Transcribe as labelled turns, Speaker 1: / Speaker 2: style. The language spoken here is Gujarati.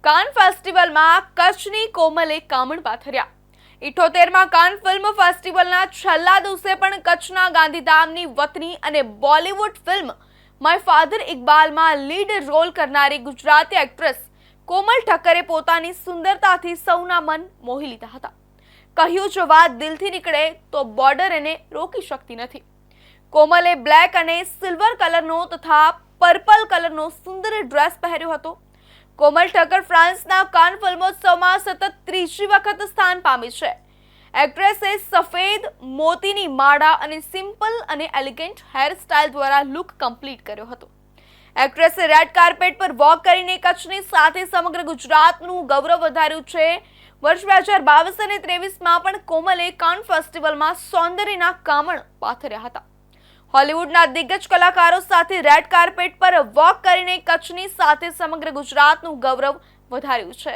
Speaker 1: કાન ફેસ્ટિવલમાં કચ્છની કોમલે કામણ પાથર્યા। 78માં કાન ફિલ્મ ફેસ્ટિવલના છેલ્લા દિવસે પણ કચ્છના ગાંધીધામની વતની અને બોલિવૂડ ફિલ્મ માય ફાધર ઇકબાલમાં લીડ રોલ કરનારી ગુજરાતી એક્ટ્રેસ કોમલ ઠક્કરે પોતાની સુંદરતાથી સૌના મન મોહી લીધા હતા। કહ્યું જો વાત દિલથી નીકળે તો બોર્ડર એને રોકી શકતી નથી। કોમલે બ્લેક અને સિલ્વર કલરનો તથા પર્પલ કલરનો સુંદર ડ્રેસ પહેર્યો હતો। કોમલ ઠક્કર ફ્રાન્સના કાન ફિલ્મોત્સવમાં સતત ત્રીજી વખત સ્થાન પામી છે। એક્ટ્રેસે સફેદ મોતીની માળા અને સિમ્પલ અને એલિગન્ટ હેરસ્ટાઇલ દ્વારા લુક કમ્પ્લીટ કર્યો હતો। એક્ટ્રેસે રેડ કાર્પેટ પર વોક કરીને કચ્છની સાથે સમગ્ર ગુજરાતનું ગૌરવ વધાર્યું છે। વર્ષ 2022 અને 2023માં પણ કોમલે કાન ફેસ્ટિવલમાં સૌંદર્યના કામણ પાથર્યા હતા। હોલિવૂડના દિગ્ગજ કલાકારો સાથે રેડ કાર્પેટ પર વોક કરીને કચ્છની સાથે સમગ્ર ગુજરાતનું ગૌરવ વધાર્યું છે।